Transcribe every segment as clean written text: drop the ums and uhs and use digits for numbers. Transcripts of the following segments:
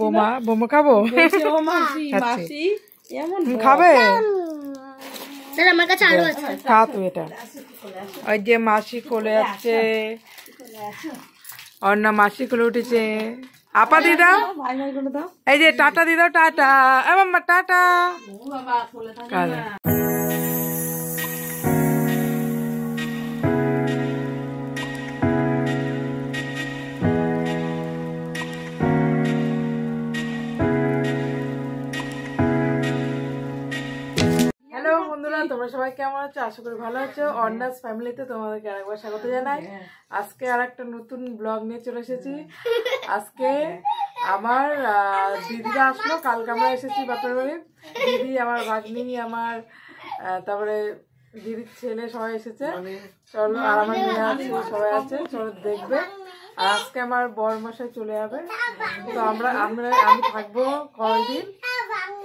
বোমা বোমা খাবো খাবে খা তুই এটা। ওই যে মাসি কোলে যাচ্ছে, অন্না মাসি কোলে উঠেছে। আপা দিয়ে দাও, এই যে টাটা দিয়ে দাও, টাটা মাম্মা টাটা। হ্যালো বন্ধুরা, তোমরা সবাই কেমন আছো? আশা করি ভালো আছো। অর্ণাস ফ্যামিলিতে তোমাদেরকে আরেকবার স্বাগত জানাই। আজকে আর একটা নতুন ব্লগ নিয়ে চলে এসেছি। আজকে আমার দিদিরা আসলো, কালকে আমরা এসেছি বাপের বাড়ি। দিদি, আমার ভাগ্নি, আমার তারপরে দিদির ছেলে সবাই এসেছে। চলো, আর আমার মেয়ে আছে, সবাই আছে, চলো দেখবে। আর আজকে আমার বর মশাই চলে যাবে, তো আমি থাকবো কয়েকদিন,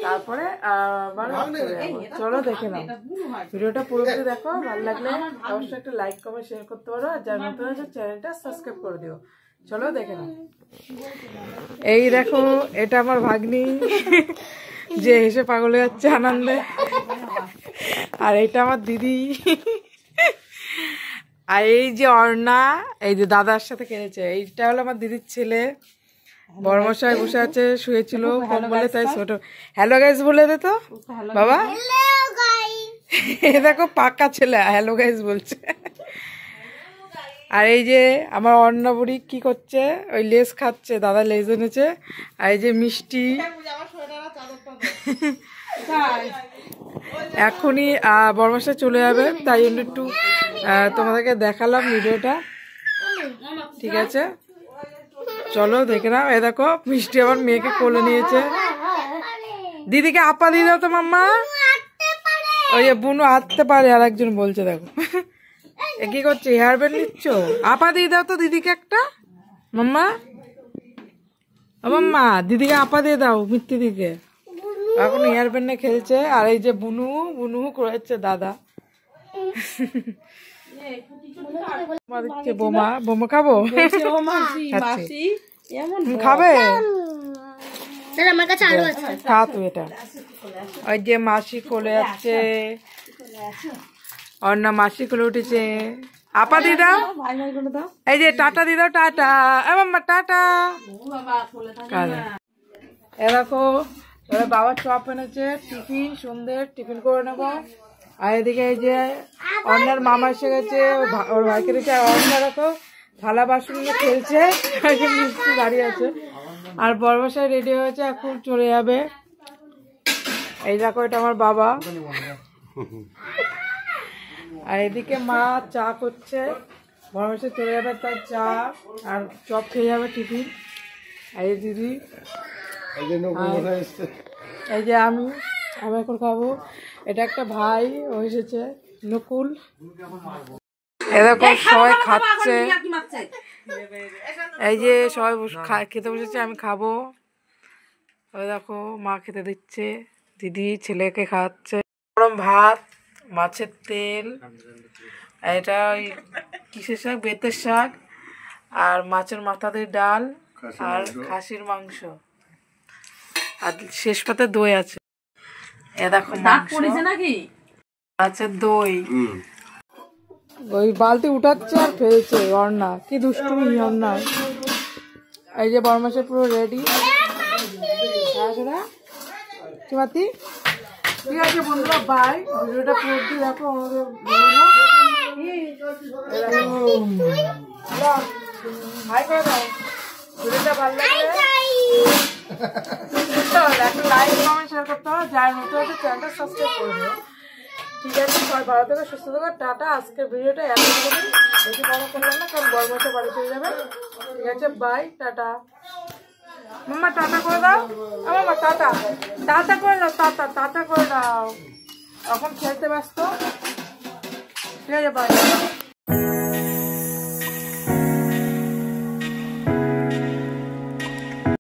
তারপরে আবার চলে যাবো। চলো দেখে নাও ভিডিওটা পুরোপুরি দেখো। ভালো লাগলে অবশ্যই একটা লাইক কমেন্ট শেয়ার করতে পারো, আর যার নতুন আছে চ্যানেলটা সাবস্ক্রাইব করে দিও। চলো দেখে নাও। এই দেখো, এটা আমার ভাগ্নি যে হেসে পাগল হয়ে যাচ্ছে আনন্দে, আর এটা আমার দিদি। আর এই যে অর্ণা, এই যে দাদার সাথে খেলেছে, এইটা হলো আমার দিদির ছেলে। বড়মশাই বসে আছে, শুয়েছিল বলে তাই ছোট হ্যালো গাইস বলে দে তো বাবা। এ দেখো পাক্কা ছেলে হ্যালো গাইস বলছে। আর এই যে আমার অর্ণা বুড়ি কি করছে, ওই লেজ খাচ্ছে, দাদা লেজ এনেছে। আর এই যে মিষ্টি এখনই বড়মশাই চলে যাবে, তাই জন্য একটু তোমাদেরকে দেখালাম ভিডিওটা। ঠিক আছে, চলো দেখে নাও। এ দেখো মিষ্টি আমার মেয়েকে কোলে নিয়েছে। দিদিকে আপা দিয়ে দাও তো মাম্মা। ওই যে বুনু হাঁটতে পারে, আর একজন বলছে দেখো এ কি করছে, হেয়ার ব্যান্ড নিচ্ছ? আপা দিয়ে দাও তো দিদিকে একটা মাম্মা। ও মাম্মা, দিদিকে আপা দিয়ে দাও মিত্তি দিকে, এখন হেয়ার ব্যান্ডে খেলছে। আর এই যে বুনু বুনু করেছে দাদা। বোমা বোমা খাবো খাবে খা তুই এটা। ওই যে মাসি কোলে যাচ্ছে, অন্না মাসি কোলে উঠেছে। আপা দিয়ে দাও, এই যে টাটা দিয়ে দাও, টাটা মাম্মা টাটা। এ দেখো বাবার চপ এনেছে, টিফিন সন্ধ্যের টিফিন করে নেবো। আর এদিকে এই যে অন্যার মামা এসে গেছে, ওর ভাইকে রেখে। আর অন্যা দেখো থালা বাসন নিয়ে খেলছে, মিষ্টি দাঁড়িয়ে আছে। আর বড়মশাই রেডি হয়েছে, এখন চলে যাবে। এই দেখো এটা আমার বাবা। আর এদিকে মা চা করছে, বড়মশাই চলে যাবে, তার চা আর চপ খেয়ে যাবে টিফিন। আর এই দিদি, এই যে আমি এখন খাবো। এটা একটা ভাই ও এসেছে, নকুল। এরকম সবাই খাচ্ছে, এই যে সবাই খেতে বসেছে, আমি খাবো। ওই দেখো মা খেতে দিচ্ছে, দিদি ছেলেকে খাওয়াচ্ছে। গরম ভাত, মাছের তেল, এটা ওই কিসের শাক, বেতের শাক, আর মাছের মাথা দিয়ে ডাল, আর খাসির মাংস, আর শেষ পাতে দই আছে। এ দেখো নাকি আছে দই। ওই বালতি উঠাচ্ছে আর ফেলছে অর্ণা, কি দুষ্টুমি অর্ণা। এই যে বড়মশাই পুরো রেডি। ঠিক আছে বন্ধুরা, বাই। ভিডিওটা পুরো দেখো, আমাদের হাই করে দাও। ভিডিওটা ভালো লাগলে একটা লাইক কমেন্ট শেয়ার করতে হবে, যার নতুন আছে চ্যানেলটা সাবস্ক্রাইব করে দেবে। ঠিক আছে, সবাই ভালো থেকে সুস্থ থাকো, টাটা। আজকের ভিডিওটা এত বেশি বড় করলাম না, কারণ বড় বাড়ি চলে যাবে। ঠিক আছে, বাই, টাটা। মাম্মা টাটা করে দাও, মাম্মা টাটা টাটা করে দাও, টাটা টাটা করে দাও। এখন খেলতে ব্যস্ত। ঠিক আছে, বাই।